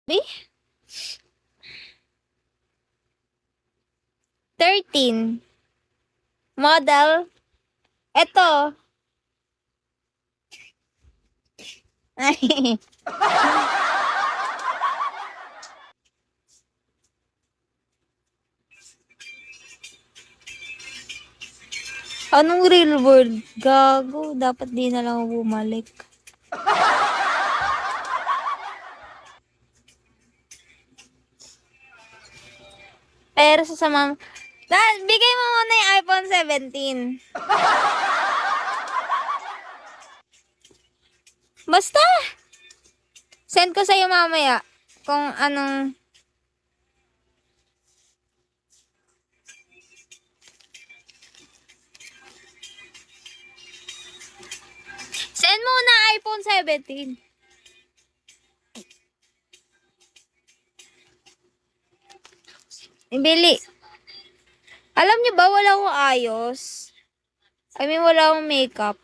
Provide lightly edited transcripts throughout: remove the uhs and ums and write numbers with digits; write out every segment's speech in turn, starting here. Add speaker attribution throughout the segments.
Speaker 1: Be? 13. Model. Ito. Ay. Anong real world? Gago. Dapat di na lang ako bumalik. Pero sa mama, bigay mo muna yung iPhone 17. Basta. Send ko sa'yo mamaya. Kung anong... Send mo na iPhone 17. Ibili. Alam niyo ba, wala akong ayos. I mean, wala akong makeup.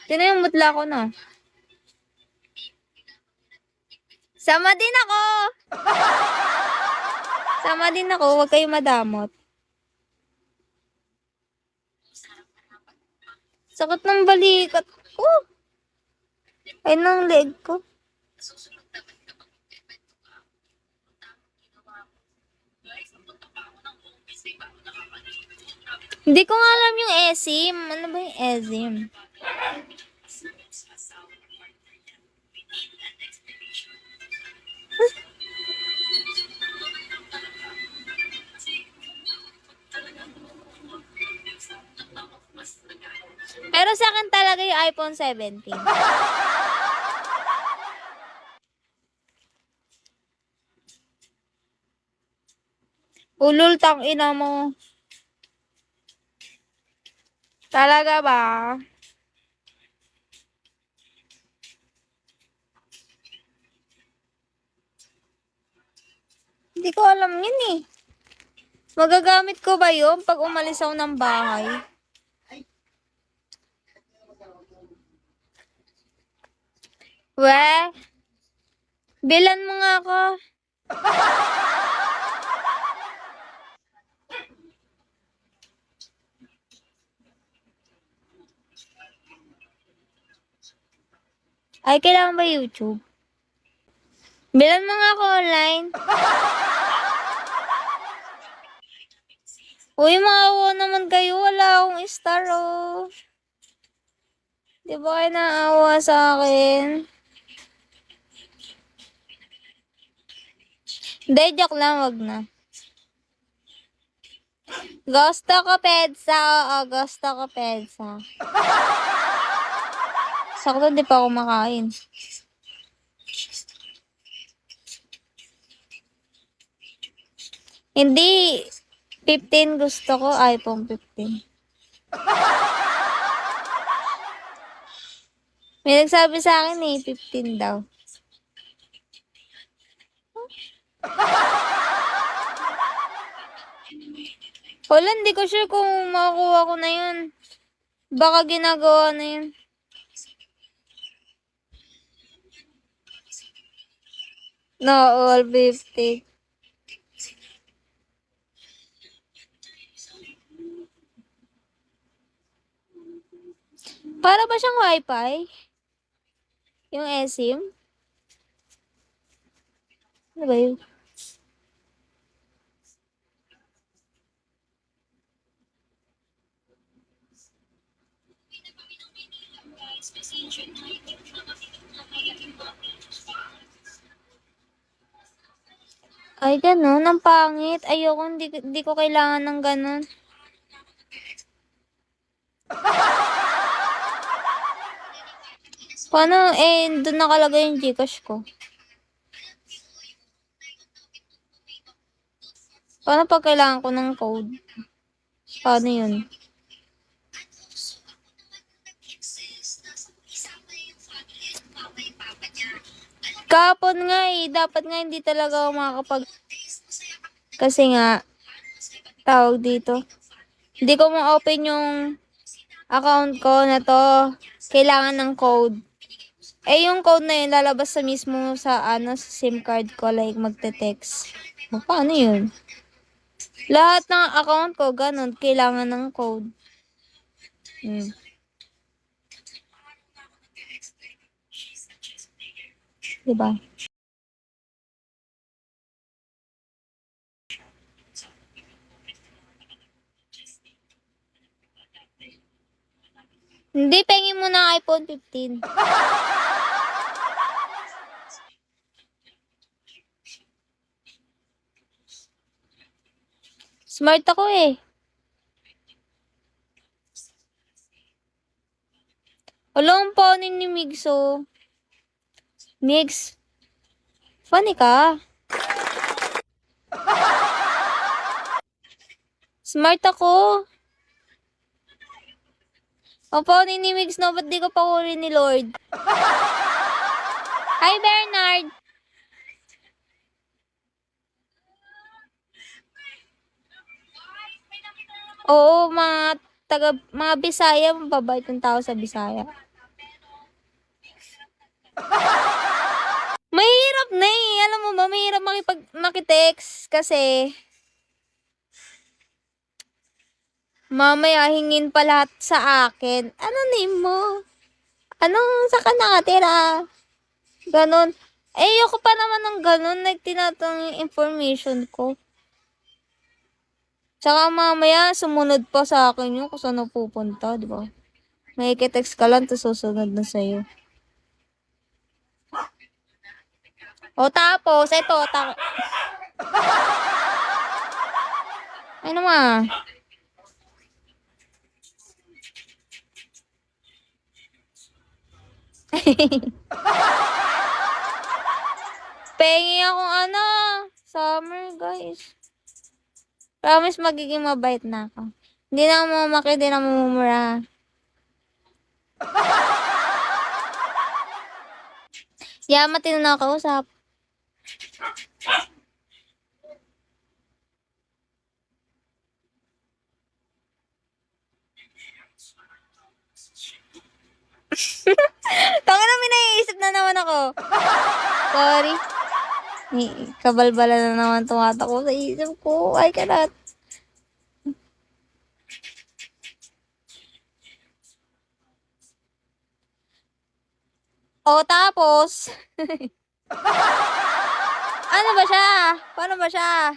Speaker 1: Tinan yung mutla ko na. Sama din ako! Sama din ako, huwag kayo madamot. Sakit ng balikat ko. Ay, ng leg ko. Hindi ko nga alam yung ESIM. Ano ba yung ESIM? Pero sa akin talaga yung iPhone 17. Ulul, tang ina mo. Talaga ba? Hindi ko alam yun eh. Magagamit ko ba yun pag umalis ako ng bahay? We, bilan mo nga ako. Ay, kailangan ba YouTube? Bilan mo nga ako online. Uy, maawa naman kayo. Wala akong star, oh. Di ba kayo naawa sa akin? Hindi, joke lang. Wag na. Gusto ko pedsa. Oo, gusto ko pedsa. Sakto, di pa ako makain. Hindi. 15 gusto ko. iPhone 15. May nagsabi sa akin eh, 15 daw. Wala, hindi ko sure kung makakuha ko na yun. Baka ginagawa na yun. No, all 50. Para ba siyang wifi? Yung eSIM? Ano ba yun? Ay, ganun. Ang pangit. Ayoko, hindi ko kailangan ng ganun. Paano, doon nakalagay yung Gcash ko. Paano pag kailangan ko ng code? Paano yun? Kapon nga eh. Dapat nga hindi talaga ako makakapag... Kasi nga, tawag dito. Hindi ko ma-open yung account ko na to. Kailangan ng code. Eh, yung code na yun, lalabas sa mismo sa, sa SIM card ko, like, magte-text. O, paano yun? Lahat ng account ko, ganun, kailangan ng code. Diba? Hindi, pengin mo na iPhone 15. Smart ako eh. Alam pa ni Migso. Migs, funny ka. Smart ako. Ang paunin ni Migs, no? Ba't di ko pa kunin ni Lord? Hi, Bernard! Oo, mga Bisaya, mababait yung tao sa Bisaya. Mahirap na eh. Alam mo ba, mahirap makitext kasi mamaya hingin pa lahat sa akin. Ano name mo? Anong sa ka nakatira? Ganon. Eh, ayoko pa naman ng ganon. Nagtinatang yung information ko. Tsaka mamaya, sumunod pa sa akin yun kung saan napupunta, di ba? May text ka lang, tapos susunod na sa'yo. O tapos, ito, ay naman. Pengi akong summer guys. Promise magiging mabait na ako. Hindi na ako mamaki, hindi na mamumura. Matino na ako usap. Tangin na, may naiisip na naman ako. Sorry. Kabalbala na naman tumatakbo sa isip ko. I cannot. O tapos, ano ba siya? Paano ba siya?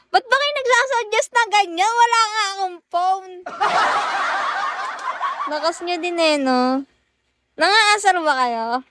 Speaker 1: Ba't ba kayo nagsasuggest na ganyan? Wala nga akong phone. Lakas nyo din eh, no? Nangaasar ba kayo?